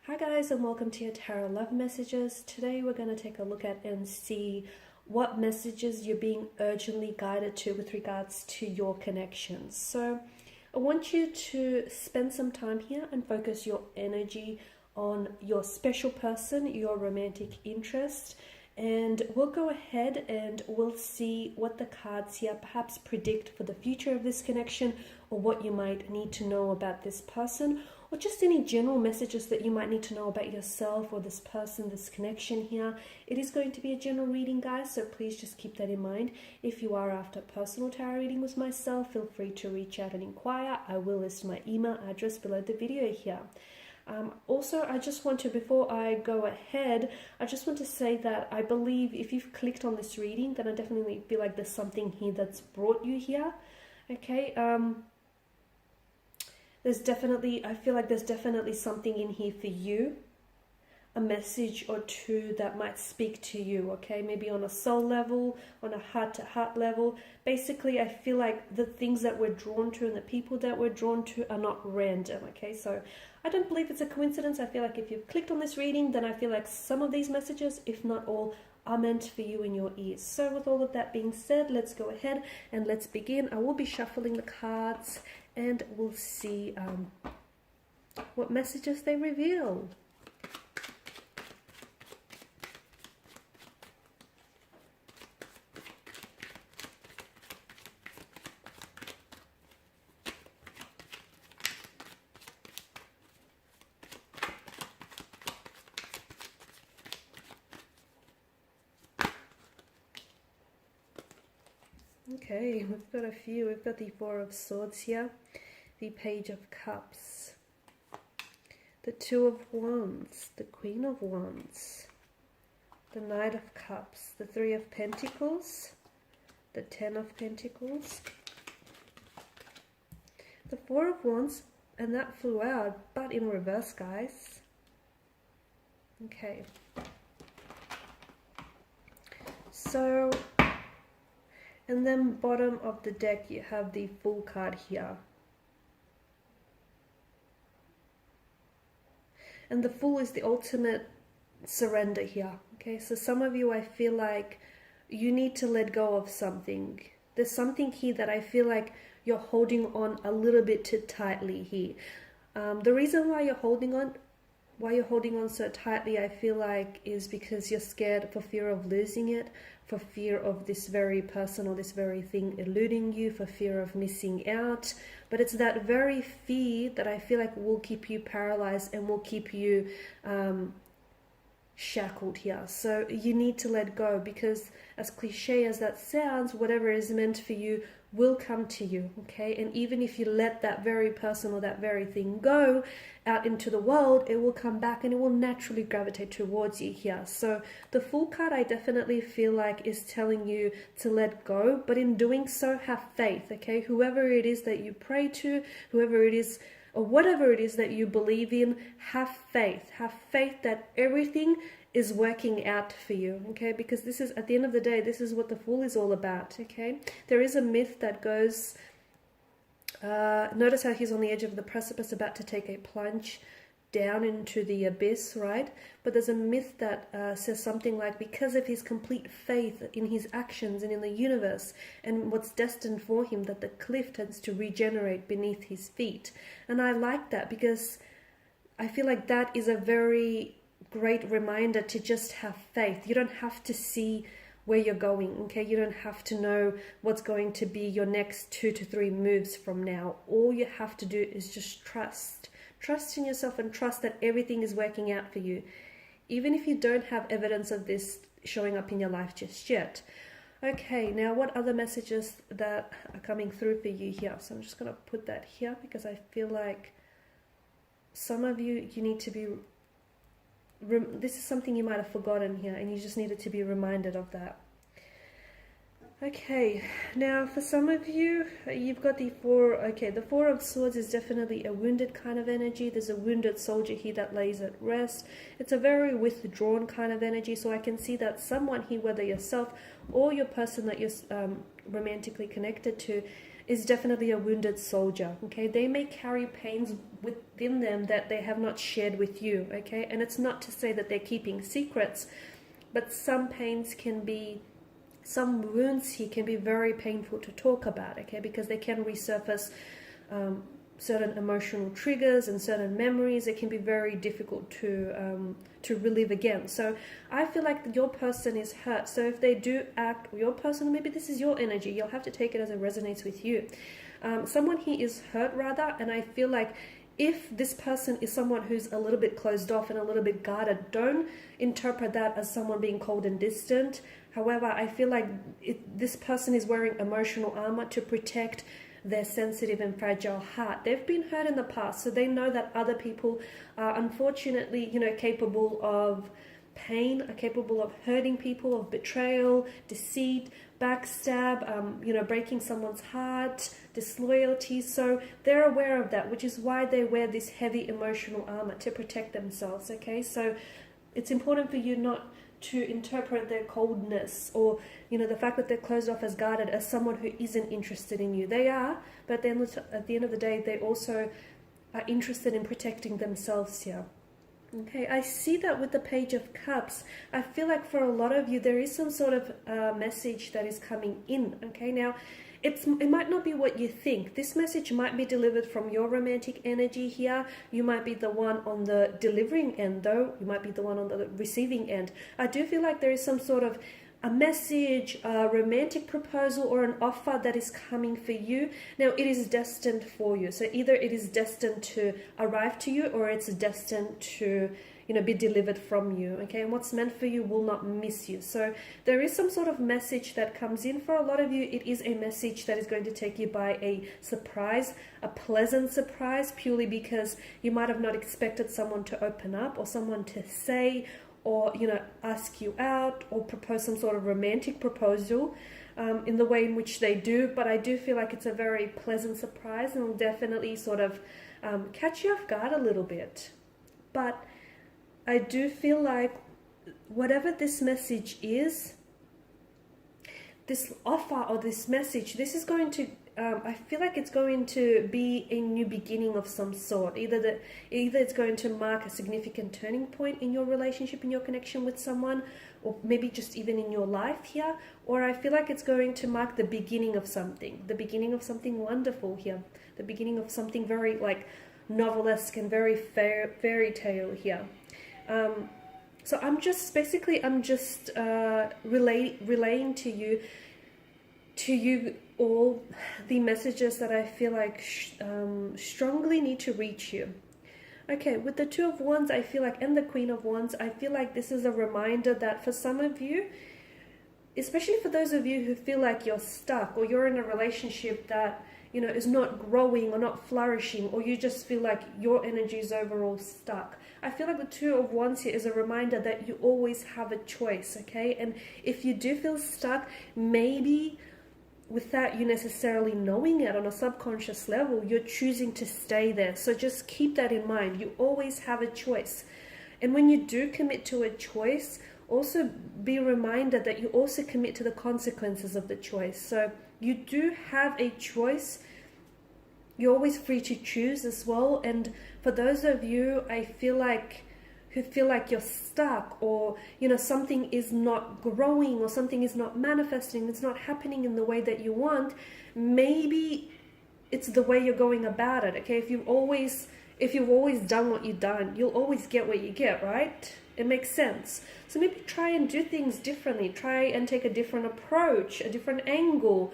Hi guys, and welcome to your Tarot Love Messages. Today we're going to take a look at and see what messages you're being urgently guided to with regards to your connections. So I want you to spend some time here and focus your energy on your special person, your romantic interest, and we'll go ahead and we'll see what the cards here perhaps predict for the future of this connection, or what you might need to know about this person, or just any general messages that you might need to know about yourself or this person, this connection here. It is going to be a general reading, guys, so please just keep that in mind. If you are after a personal tarot reading with myself, feel free to reach out and inquire. I will list my email address below the video here. Also, I just want to, before I go ahead, I just want to say that I believe if you've clicked on this reading, then I definitely feel like there's something here that's brought you here. Okay, I feel like there's definitely something in here for you, a message or two that might speak to you, okay? Maybe on a soul level, on a heart-to-heart level. Basically, I feel like the things that we're drawn to and the people that we're drawn to are not random, okay? So I don't believe it's a coincidence. I feel like if you've clicked on this reading, then I feel like some of these messages, if not all, are meant for you in your ears. So with all of that being said, let's go ahead and let's begin. I will be shuffling the cards and we'll see what messages they reveal. Okay, we've got a few. We've got the Four of Swords here, the Page of Cups, the Two of Wands, the Queen of Wands, the Knight of Cups, the Three of Pentacles, the Ten of Pentacles, the Four of Wands, and that flew out, but in reverse, guys. Okay. So, and then bottom of the deck you have the Fool card here. And the Fool is the ultimate surrender here. Okay, so some of you, I feel like you need to let go of something. There's something here that I feel like you're holding on a little bit too tightly here. The reason why you're holding on so tightly, I feel like, is because you're scared for fear of losing it, for fear of this very person or this very thing eluding you, for fear of missing out. But it's that very fear that I feel like will keep you paralyzed and will keep you shackled here. So you need to let go, because as cliche as that sounds, whatever is meant for you will come to you, okay? And even if you let that very person or that very thing go out into the world, it will come back and it will naturally gravitate towards you here. So the Fool card, I definitely feel like, is telling you to let go, but in doing so, have faith, okay? Whoever it is that you pray to, whoever it is, or whatever it is that you believe in, have faith. Have faith that everything is working out for you, okay? Because this is, at the end of the day, this is what the Fool is all about, okay? There is a myth that goes, notice how he's on the edge of the precipice about to take a plunge down into the abyss, right? But there's a myth that says something like, because of his complete faith in his actions and in the universe and what's destined for him, that the cliff tends to regenerate beneath his feet. And I like that, because I feel like that is a very great reminder to just have faith. You don't have to see where you're going, okay? You don't have to know what's going to be your next 2 to 3 moves from now. All you have to do is just trust in yourself and trust that everything is working out for you, even if you don't have evidence of this showing up in your life just yet. Okay, now what other messages that are coming through for you here? So I'm just going to put that here, because I feel like some of you need to be, this is something you might have forgotten here, and you just needed to be reminded of that. Okay, now for some of you, you've got the Four of Swords is definitely a wounded kind of energy. There's a wounded soldier here that lays at rest. It's a very withdrawn kind of energy, so I can see that someone here, whether yourself or your person that you're romantically connected to, is definitely a wounded soldier, okay? They may carry pains within them that they have not shared with you, okay? And it's not to say that they're keeping secrets, but some pains can be, some wounds here can be very painful to talk about, okay? Because they can resurface certain emotional triggers and certain memories. It can be very difficult to relive again. So I feel like your person is hurt. So if they do act, or your person, maybe this is your energy, you'll have to take it as it resonates with you. Someone here is hurt rather, and I feel like if this person is someone who's a little bit closed off and a little bit guarded, don't interpret that as someone being cold and distant. However, I feel like this person is wearing emotional armor to protect their sensitive and fragile heart. They've been hurt in the past, so they know that other people are unfortunately, capable of pain, are capable of hurting people, of betrayal, deceit, backstab, breaking someone's heart, disloyalty. So they're aware of that, which is why they wear this heavy emotional armor, to protect themselves, okay? So it's important for you not to interpret their coldness or, the fact that they're closed off as guarded as someone who isn't interested in you. They are, but then at the end of the day, they also are interested in protecting themselves here. Okay, I see that with the Page of Cups. I feel like for a lot of you, there is some sort of message that is coming in. Okay, now it might not be what you think. This message might be delivered from your romantic energy here. You might be the one on the delivering end, though. You might be the one on the receiving end. I do feel like there is some sort of a message, a romantic proposal, or an offer that is coming for you. Now, it is destined for you. So either it is destined to arrive to you, or it's destined to be delivered from you, okay? And what's meant for you will not miss you. So there is some sort of message that comes in. For a lot of you, it is a message that is going to take you by a surprise, a pleasant surprise, purely because you might have not expected someone to open up, or someone to say, or ask you out, or propose some sort of romantic proposal in the way in which they do. But I do feel like it's a very pleasant surprise, and will definitely sort of catch you off guard a little bit. But I do feel like whatever this message is, this offer or this message, this is going to, I feel like it's going to be a new beginning of some sort. Either it's going to mark a significant turning point in your relationship, in your connection with someone, or maybe just even in your life here, or I feel like it's going to mark the beginning of something wonderful here, the beginning of something very like novelesque and very fairy tale here. So I'm just relaying to you all the messages that I feel like strongly need to reach you. Okay, with the Two of Wands, I feel like, and the Queen of Wands, I feel like this is a reminder that for some of you, especially for those of you who feel like you're stuck, or you're in a relationship that is not growing or not flourishing, or you just feel like your energy is overall stuck, I feel like the Two of Wands here is a reminder that you always have a choice, okay? And if you do feel stuck, maybe without you necessarily knowing it on a subconscious level, you're choosing to stay there. So just keep that in mind. You always have a choice. And when you do commit to a choice, also be reminded that you also commit to the consequences of the choice. So you do have a choice. You're always free to choose as well. And for those of you, I feel like, who feel like you're stuck, or something is not growing, or something is not manifesting, it's not happening in the way that you want, maybe it's the way you're going about it, okay? If you've always done what you've done, you'll always get what you get, right? It makes sense. So maybe try and do things differently. Try and take a different approach, a different angle.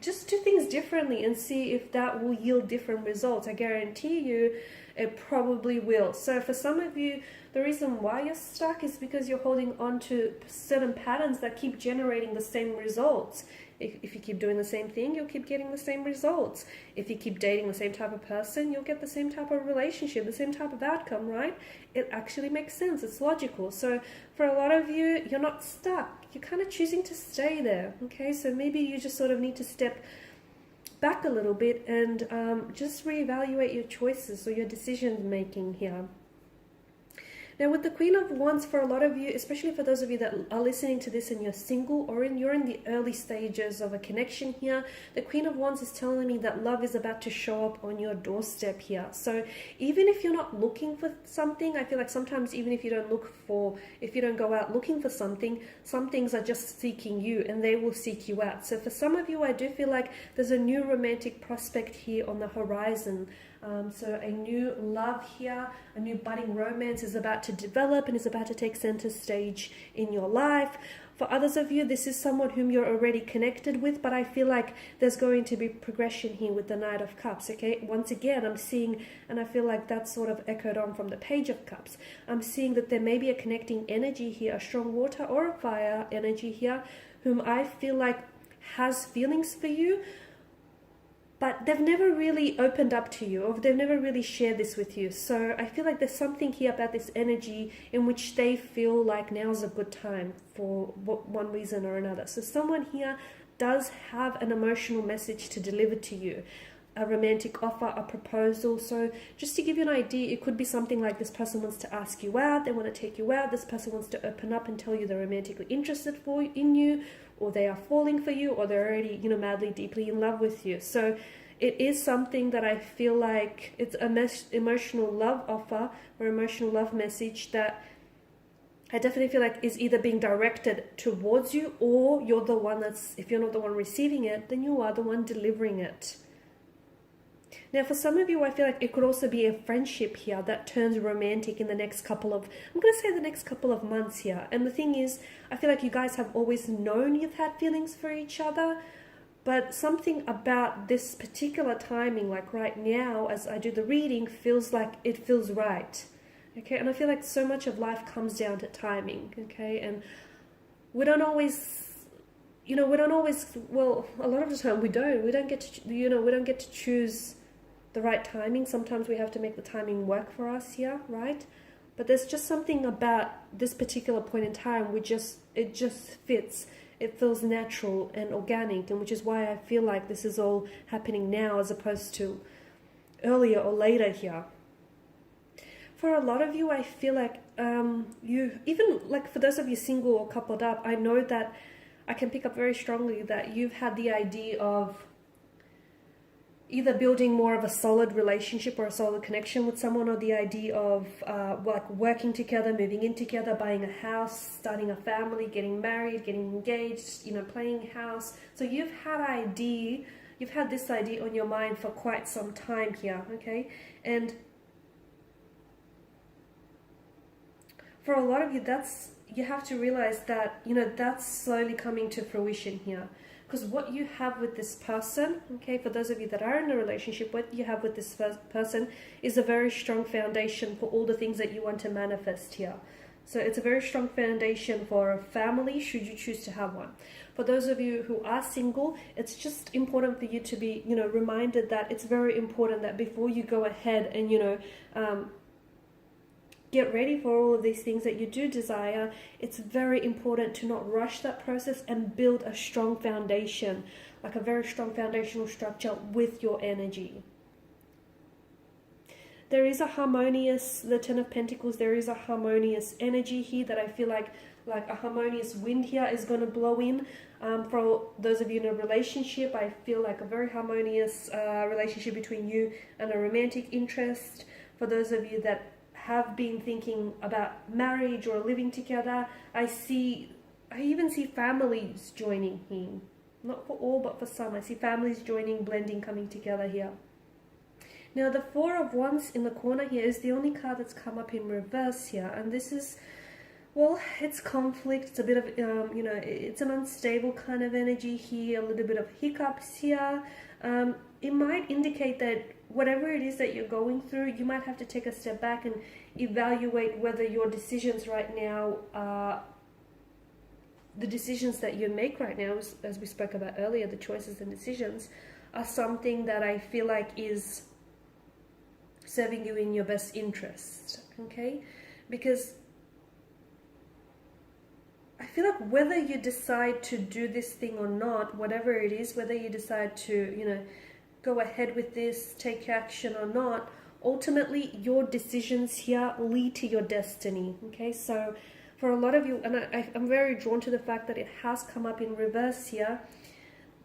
Just do things differently and see if that will yield different results. I guarantee you it probably will. So for some of you, the reason why you're stuck is because you're holding on to certain patterns that keep generating the same results. If you keep doing the same thing, you'll keep getting the same results. If you keep dating the same type of person, you'll get the same type of relationship, the same type of outcome, right? It actually makes sense. It's logical. So for a lot of you, you're not stuck. You're kind of choosing to stay there, okay? So maybe you just sort of need to step back a little bit and just reevaluate your choices or your decision making here. Now with the Queen of Wands, for a lot of you, especially for those of you that are listening to this and you're single, or you're in the early stages of a connection here, the Queen of Wands is telling me that love is about to show up on your doorstep here. So even if you're not looking for something, I feel like sometimes even if you don't go out looking for something, some things are just seeking you and they will seek you out. So for some of you, I do feel like there's a new romantic prospect here on the horizon. So a new love here, a new budding romance is about to develop and is about to take center stage in your life. For others of you, this is someone whom you're already connected with, but I feel like there's going to be progression here with the Knight of Cups, okay? Once again, I'm seeing, and I feel like that's sort of echoed on from the Page of Cups, I'm seeing that there may be a connecting energy here, a strong water or a fire energy here, whom I feel like has feelings for you, but they've never really opened up to you, or they've never really shared this with you. So I feel like there's something here about this energy in which they feel like now's a good time for one reason or another. So someone here does have an emotional message to deliver to you, a romantic offer, a proposal. So just to give you an idea, it could be something like this person wants to ask you out, they want to take you out, this person wants to open up and tell you they're romantically interested in you, or they are falling for you, or they're already, madly, deeply in love with you. So it is something that I feel like it's an emotional love offer or emotional love message that I definitely feel like is either being directed towards you, or you're the one if you're not the one receiving it, then you are the one delivering it. Now, for some of you, I feel like it could also be a friendship here that turns romantic in the next couple of months here. And the thing is, I feel like you guys have always known you've had feelings for each other, but something about this particular timing, like right now, as I do the reading, feels like it feels right. Okay, and I feel like so much of life comes down to timing, okay? And we don't always, well, a lot of the time we don't get to choose the right timing. Sometimes we have to make the timing work for us here, right? But there's just something about this particular point in time it just fits. It feels natural and organic, and which is why I feel like this is all happening now as opposed to earlier or later here. For a lot of you, I feel like for those of you single or coupled up, I know that I can pick up very strongly that you've had the idea of either building more of a solid relationship or a solid connection with someone, or the idea of working together, moving in together, buying a house, starting a family, getting married, getting engaged, playing house. So you've had this idea on your mind for quite some time here, okay? And for a lot of you, you have to realize that, that's slowly coming to fruition here. Because what you have with this person, okay, for those of you that are in a relationship, what you have with this person is a very strong foundation for all the things that you want to manifest here. So it's a very strong foundation for a family, should you choose to have one. For those of you who are single, it's just important for you to be, reminded that it's very important that before you go ahead and, get ready for all of these things that you do desire, it's very important to not rush that process and build a strong foundation, like a very strong foundational structure with your energy. There is a harmonious, the Ten of Pentacles, there is a harmonious energy here that I feel like a harmonious wind here is going to blow in. For those of you in a relationship, I feel like a very harmonious relationship between you and a romantic interest. For those of you that have been thinking about marriage or living together, I even see families joining here. Not for all, but for some. I see families joining, blending, coming together here. Now, the Four of Wands in the corner here is the only card that's come up in reverse here. And this is, well, it's conflict. It's a bit of, it's an unstable kind of energy here, a little bit of hiccups here. It might indicate that whatever it is that you're going through, you might have to take a step back and evaluate whether your decisions right now are the decisions that you make right now, as we spoke about earlier, the choices and decisions are something that I feel like is serving you in your best interest, okay? Because I feel like whether you decide to do this thing or not, whatever it is, whether you decide to, go ahead with this, take action or not, ultimately your decisions here lead to your destiny. Okay, so for a lot of you, and I'm very drawn to the fact that it has come up in reverse here,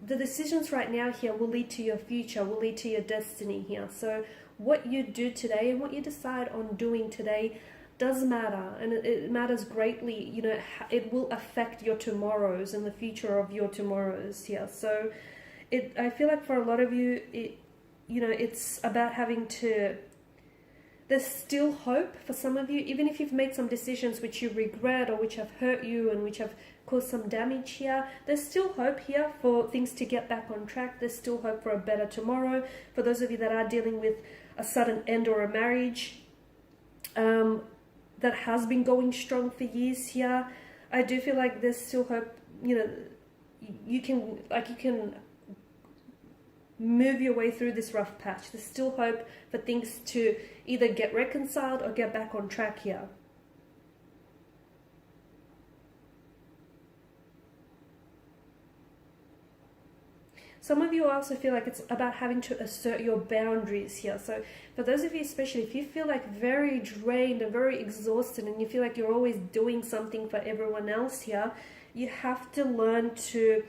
the decisions right now here will lead to your future, will lead to your destiny here. So what you do today and what you decide on doing today does matter, and it matters greatly. You know, it will affect your tomorrows and the future of your tomorrows here. So I feel like for a lot of you, it's about having to, there's still hope for some of you, even if you've made some decisions which you regret or which have hurt you and which have caused some damage here. There's still hope here for things to get back on track. There's still hope for a better tomorrow. For those of you that are dealing with a sudden end or a marriage that has been going strong for years here, I do feel like there's still hope. You know, you can move your way through this rough patch. There's still hope for things to either get reconciled or get back on track here. Some of you also feel like it's about having to assert your boundaries here. So for those of you, especially if you feel like very drained and very exhausted and you feel like you're always doing something for everyone else here, you have to learn to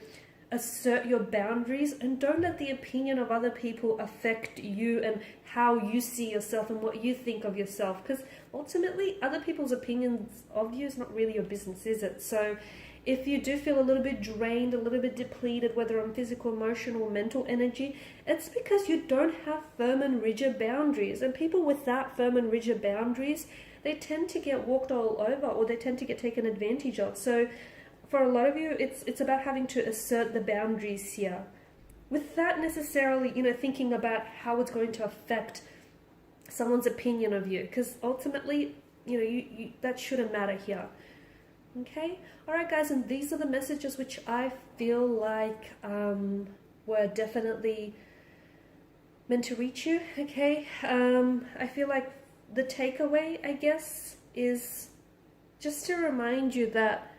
assert your boundaries and don't let the opinion of other people affect you and how you see yourself and what you think of yourself, because ultimately other people's opinions of you is not really your business, is it? So if you do feel a little bit drained, a little bit depleted, whether on physical, emotional, or mental energy, it's because you don't have firm and rigid boundaries. And people without firm and rigid boundaries, they tend to get walked all over, or they tend to get taken advantage of. So for a lot of you, it's about having to assert the boundaries here, without necessarily, thinking about how it's going to affect someone's opinion of you, because ultimately, you that shouldn't matter here. Okay, all right, guys, and these are the messages which I feel like were definitely meant to reach you. Okay, I feel like the takeaway, I guess, is just to remind you that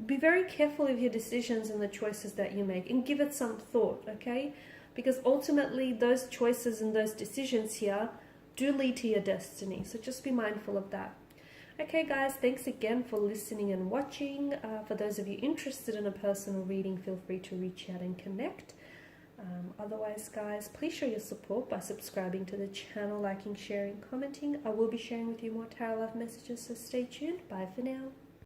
be very careful of your decisions and the choices that you make, and give it some thought. Okay, because ultimately those choices and those decisions here do lead to your destiny. So just be mindful of that. Okay, guys, thanks again for listening and watching. For those of you interested in a personal reading, feel free to reach out and connect. Otherwise, guys, please show your support by subscribing to the channel, liking, sharing, commenting. I will be sharing with you more tarot love messages, so stay tuned. Bye for now.